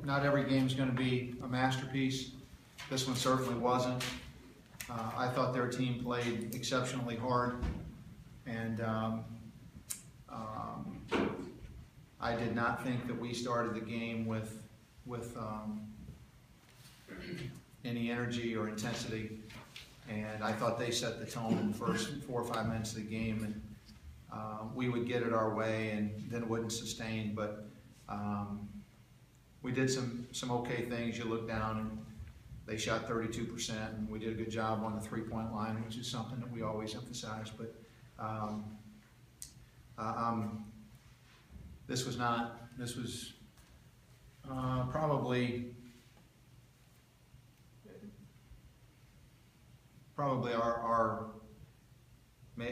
not every game's going to be a masterpiece. This one certainly wasn't. I thought their team played exceptionally hard, and I did not think that we started the game with any energy or intensity, and I thought they set the tone in the first 4 or 5 minutes of the game, and we would get it our way and then wouldn't sustain. But we did some okay things. You look down and they shot 32%, and we did a good job on the three-point line, which is something that we always emphasize. But this was probably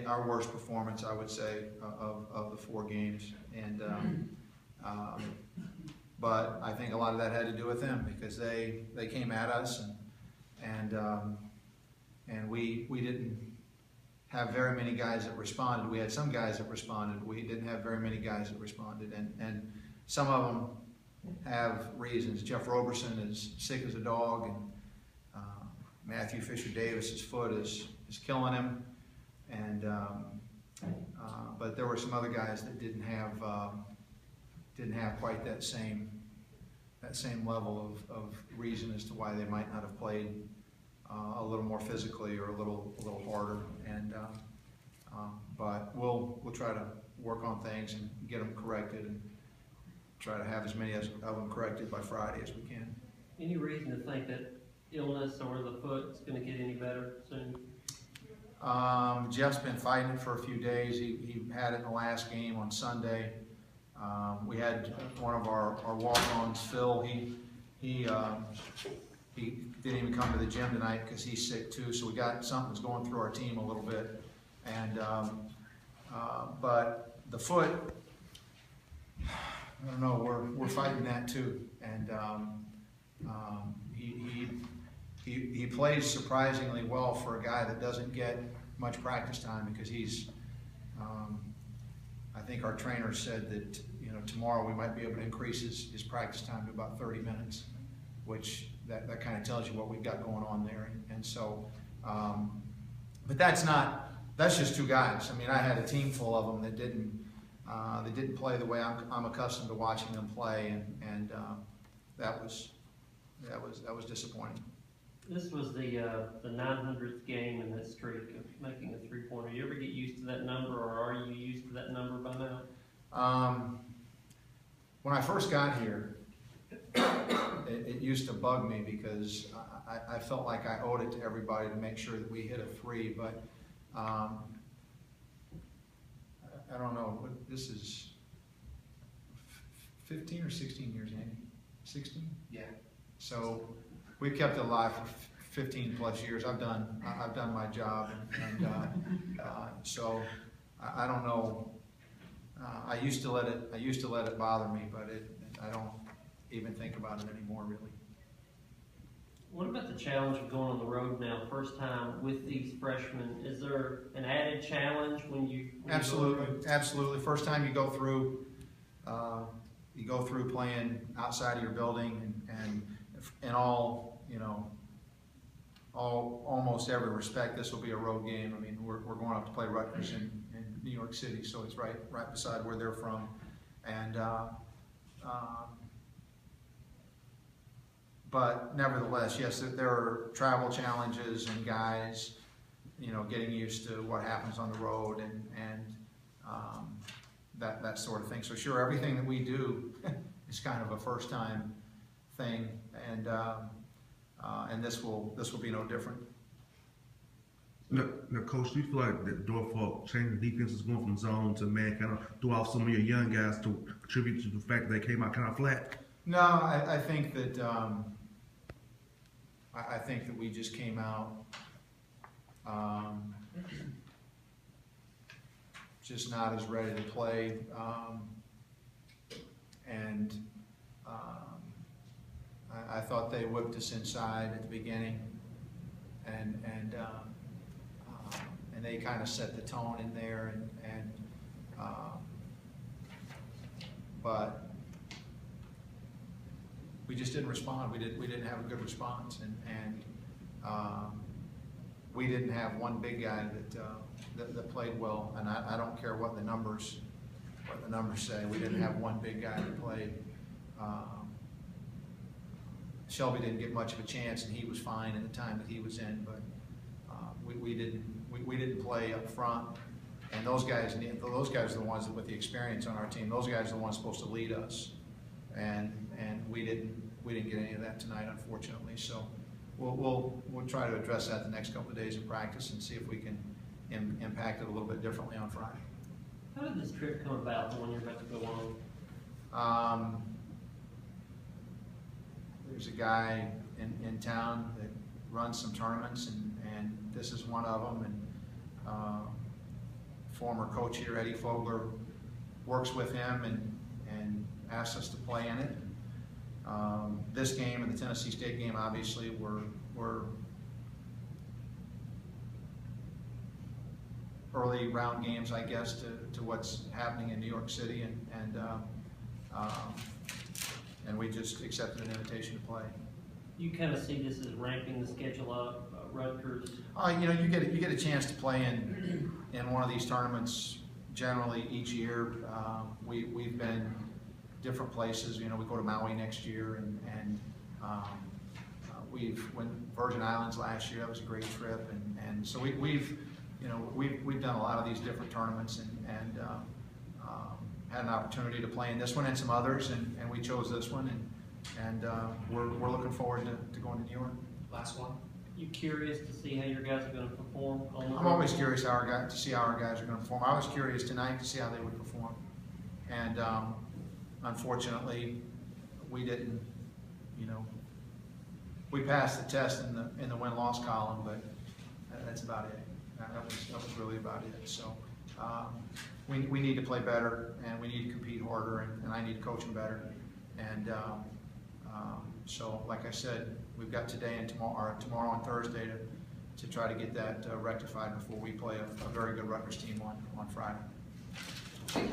our worst performance, I would say, of the 4 games. And but I think a lot of that had to do with them, because they came at us, and we didn't have very many guys that responded. We had some guys that responded. We didn't have very many guys that responded, and some of them have reasons. Jeff Roberson is sick as a dog, and Matthew Fisher-Davis's foot is killing him, and but there were some other guys that didn't have quite that same level of reason as to why they might not have played a little more physically or a little harder. And but we'll try to work on things and get them corrected, and try to have as many of them corrected by Friday as we can. Any reason to think that illness or the foot is going to get any better soon? Jeff's been fighting it for a few days. He had it in the last game on Sunday. We had one of our walk-ons, Phil. He didn't even come to the gym tonight because he's sick too. So we got something that's going through our team a little bit. And but the foot, I don't know. We're fighting that too. And he plays surprisingly well for a guy that doesn't get much practice time, because he's. I think our trainer said that tomorrow we might be able to increase his practice time to about 30 minutes, which that kind of tells you what we've got going on there. And so, but that's just 2 guys. I mean, I had a team full of them that didn't play the way I'm accustomed to watching them play, and that was disappointing. This was the 900th game in that streak of making a three-pointer. You ever get used to that number, or are you used to that number by now? When I first got here, it used to bug me, because I felt like I owed it to everybody to make sure that we hit a 3. But I don't know. This is 15 or 16 years, Andy? 16? Yeah. So we've kept it alive for 15 plus years. I've done my job, and so I don't know. I used to let it bother me, but I don't even think about it anymore, really. What about the challenge of going on the road now, first time with these freshmen? Is there an added challenge when you Absolutely. First time you go through playing outside of your building, and in almost every respect, this will be a road game. I mean, we're going up to play Rutgers in New York City, so it's right beside where they're from, and but nevertheless, yes, there are travel challenges and guys, getting used to what happens on the road, and that sort of thing. So sure, everything that we do is kind of a first-time thing, and this will be no different. Now, Coach, do you feel like the Norfolk changing defenses, going from zone to man, kind of threw off some of your young guys to contribute to the fact that they came out kind of flat? No, I think that I think that we just came out just not as ready to play, and I thought they whipped us inside at the beginning, and they kind of set the tone in there, but we just didn't respond. We didn't have a good response, and we didn't have one big guy that played well. And I don't care what the numbers say. We didn't have one big guy that played. Shelby didn't get much of a chance, and he was fine in the time that he was in. But we didn't play up front. And those guys are the ones that, with the experience on our team, those guys are the ones supposed to lead us. And we didn't get any of that tonight, unfortunately. So we'll try to address that the next couple of days of practice and see if we can impact it a little bit differently on Friday. How did this trip come about, the one you're about to go on? There's a guy in town that runs some tournaments, and this is one of them. And former coach here, Eddie Fogler, works with him and asked us to play in it. This game and the Tennessee State game, obviously, were early round games, I guess, to what's happening in New York City, and we just accepted an invitation to play. You kind of see this as ramping the schedule up, Rutgers. You know, you get a chance to play in one of these tournaments generally each year. We've been different places. You know, we go to Maui next year, and we've went Virgin Islands last year. That was a great trip, and so we've done a lot of these different tournaments, and had an opportunity to play in this one and some others, and we chose this one, and we're looking forward to going to New York. Last one. You curious to see how your guys are going to perform on the road? I'm always curious to see how our guys are going to perform. I was curious tonight to see how they would perform, and unfortunately, we didn't. You know, we passed the test in the win-loss column, but that's about it. That was really about it. So we need to play better, and we need to compete harder, and I need to coach them better. And so, like I said, we've got today and tomorrow and Thursday to try to get that rectified before we play a very good Rutgers team on Friday.